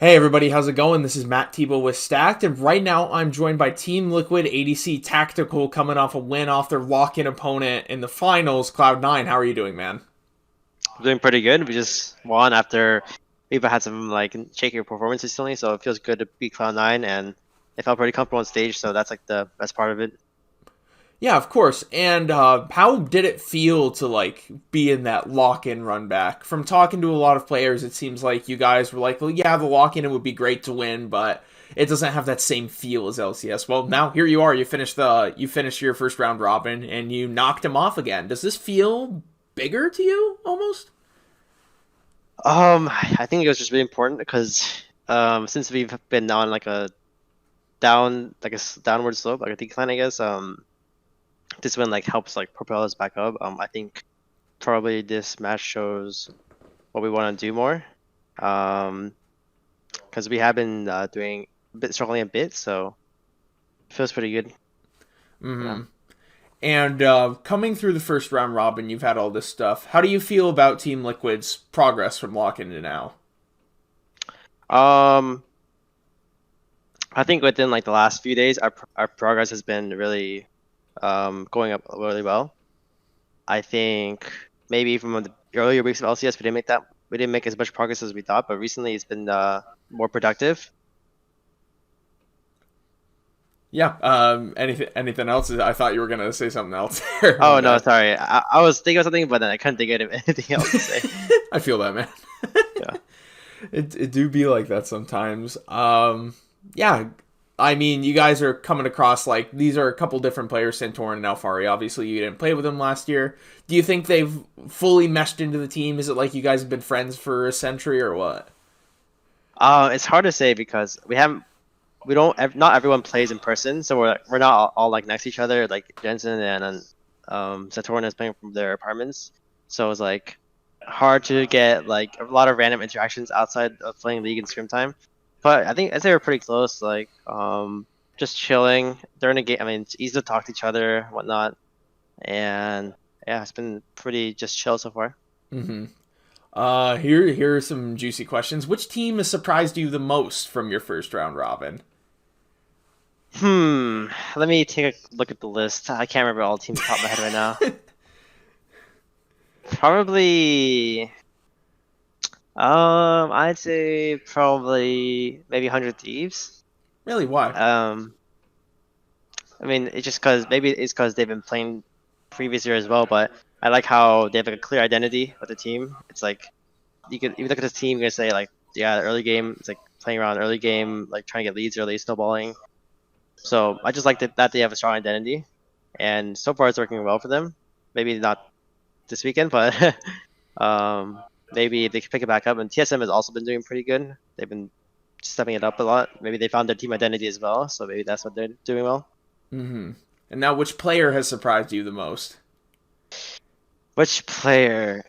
Hey everybody, how's it going? This is Matt Tebow with Stacked, and right now I'm joined by Team Liquid ADC Tactical coming off a win off their lock-in opponent in the finals, Cloud9. How are you doing, man? Doing pretty good. We just won after we've had some like shaky performance recently, so it feels good to beat Cloud9, and it felt pretty comfortable on stage. So that's like the best part of it. Yeah, of course. And how did it feel to be in that lock-in run back? From talking to a lot of players, it seems like you guys were like, well, yeah, the lock-in it would be great to win, but it doesn't have that same feel as LCS. Well, now here you are. You finished your first round robin and you knocked him off again. Does this feel bigger to you almost? I think it was just really important because since we've been on like a downward slope, like a decline, I guess. This one like helps like propel us back up. I think probably this match shows what we want to do more. Because we have been doing a bit struggling a bit, so it feels pretty good. Yeah. Mm-hmm. And coming through the first round robin, you've had all this stuff. How do you feel about Team Liquid's progress from lock-in to now? Um, I think within like the last few days, our progress has been really going up really well. I think maybe from the earlier weeks of LCS, we didn't make as much progress as we thought, but recently it's been more productive. Yeah. Anything else? I thought you were gonna say something else. My Oh no, bad. sorry. I was thinking of something, but then I couldn't think of anything else to say. I feel that, man. Yeah. It do be like that sometimes. Yeah. I mean, you guys are coming across like these are a couple different players, Santorin and Alfari. Obviously, you didn't play with them last year. Do you think they've fully meshed into the team? Is it like you guys have been friends for a century or what? It's hard to say because we don't not everyone plays in person, so we're not all like next to each other. Like Jensen and Saturn is playing from their apartments, so it's like hard to get like a lot of random interactions outside of playing League and Scrim time. But I'd say we're pretty close. Like just chilling during the game. I mean, it's easy to talk to each other, whatnot, and yeah, it's been pretty just chill so far. Mm-hmm. Here are some juicy questions. Which team has surprised you the most from your first round robin? Let me take a look at the list. I can't remember all the teams top of my head right now. Probably, I'd say probably maybe 100 Thieves. Really? Why? Um, I mean, it's just because maybe it's because they've been playing previous year as well, but I like how they have like a clear identity with the team. It's like you look at this team, you can say like, yeah, the early game, it's like playing around early game, like trying to get leads early, snowballing. So I just like that they have a strong identity, and so far it's working well for them. Maybe not this weekend, but maybe they can pick it back up. And TSM has also been doing pretty good. They've been stepping it up a lot. Maybe they found their team identity as well, so maybe that's what they're doing well. Mm-hmm. And now, which player has surprised you the most? Which player?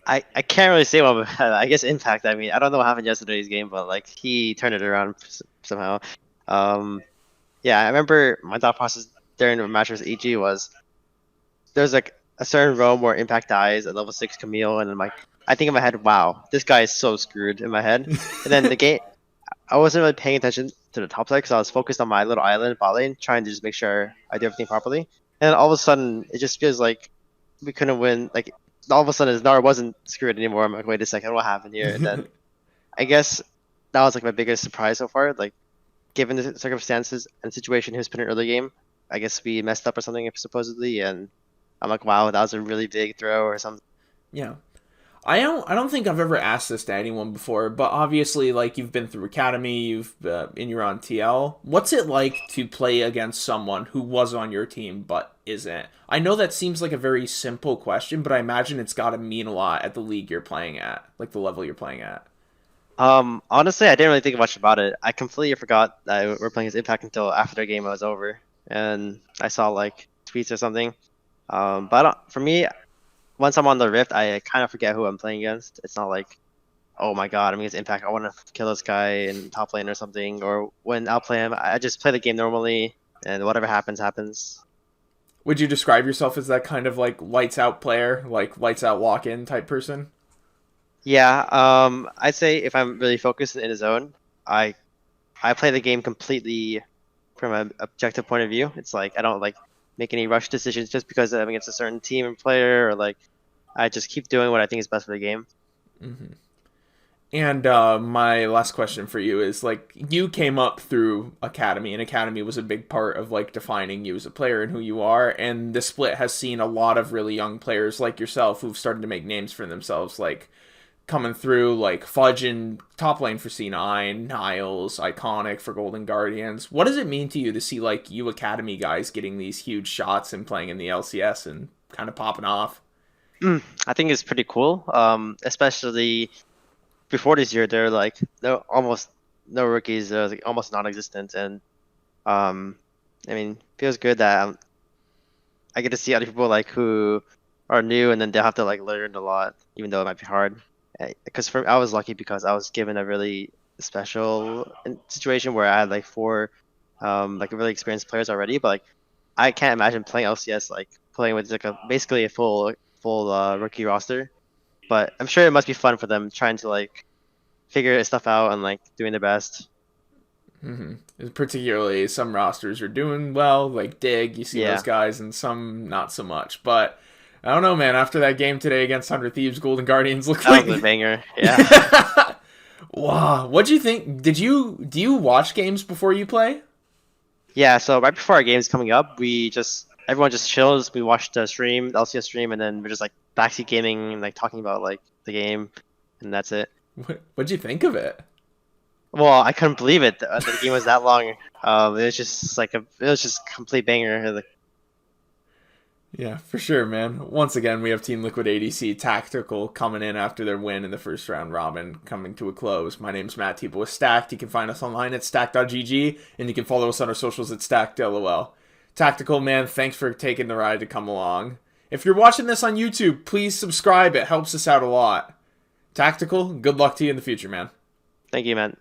I can't really say one, but I guess Impact. I mean, I don't know what happened yesterday's game, but like he turned it around somehow. Um, yeah, I remember my thought process during the match with EG was there's like a certain roam where Impact dies at level 6 Camille, and I'm like, I think in my head, wow, this guy is so screwed in my head. And then the game, I wasn't really paying attention to the top side because I was focused on my little island bot lane, trying to just make sure I do everything properly. And then all of a sudden, it just feels like we couldn't win. Like all of a sudden, Nara wasn't screwed anymore. I'm like, wait a second, what happened here? And then I guess that was like my biggest surprise so far. Like given the circumstances and situation he was put in early game, I guess we messed up or something supposedly, and I'm like, wow, that was a really big throw or something. Yeah. I don't think I've ever asked this to anyone before, but obviously, like you've been through academy, and you're on TL. What's it like to play against someone who was on your team but isn't? I know that seems like a very simple question, but I imagine it's got to mean a lot at the league you're playing at, like the level you're playing at. Honestly, I didn't really think much about it. I completely forgot that we were playing his Impact until after the game was over, and I saw like tweets or something. But for me, once I'm on the Rift, I kind of forget who I'm playing against. It's not like, oh my god, I'm against Impact. I want to kill this guy in top lane or something. Or when I'll play him, I just play the game normally, and whatever happens, happens. Would you describe yourself as that kind of like lights out player, like lights out walk in type person? Yeah, I'd say if I'm really focused in a zone, I I play the game completely from an objective point of view. It's like I don't like make any rush decisions just because I'm against a certain team and player, or like I just keep doing what I think is best for the game. Hmm. And my last question for you is like you came up through academy, and academy was a big part of like defining you as a player and who you are. And the split has seen a lot of really young players like yourself who've started to make names for themselves, like coming through, like Fudge in top lane for C9, Niles, iconic for Golden Guardians. What does it mean to you to see like you academy guys getting these huge shots and playing in the LCS and kind of popping off? I think it's pretty cool. Especially before this year, there are like almost no rookies, like almost non-existent, and um, I mean, feels good that I get to see other people like who are new, and then they'll have to like learn a lot, even though it might be hard. Because for I was lucky because I was given a really special situation where I had like four, like really experienced players already. But like, I can't imagine playing LCS like playing with like a basically a full rookie roster. But I'm sure it must be fun for them trying to like figure stuff out and like doing their best. Mm-hmm. Particularly, some rosters are doing well, like Dig. You see those Yeah, guys, and some not so much. But I don't know, man. After that game today against 100 Thieves, Golden Guardians looked that like. was a banger. Yeah. Wow, what'd you think? Do you watch games before you play? Yeah, so right before our game's coming up, we just everyone just chills. We watched the stream, the LCS stream, and then we're just like backseat gaming and like talking about like the game, and that's it. What'd you think of it? Well, I couldn't believe it that the game was that long. It was just like it was just complete banger. Like, Yeah, for sure, man. Once again, we have Team Liquid ADC Tactical coming in after their win in the first round robin, coming to a close. My name's Matt Tebow with Stacked. You can find us online at stack.gg, and you can follow us on our socials at StackedLOL. Tactical, man, thanks for taking the ride to come along. If you're watching this on YouTube, please subscribe. It helps us out a lot. Tactical, good luck to you in the future, man. thank you, man.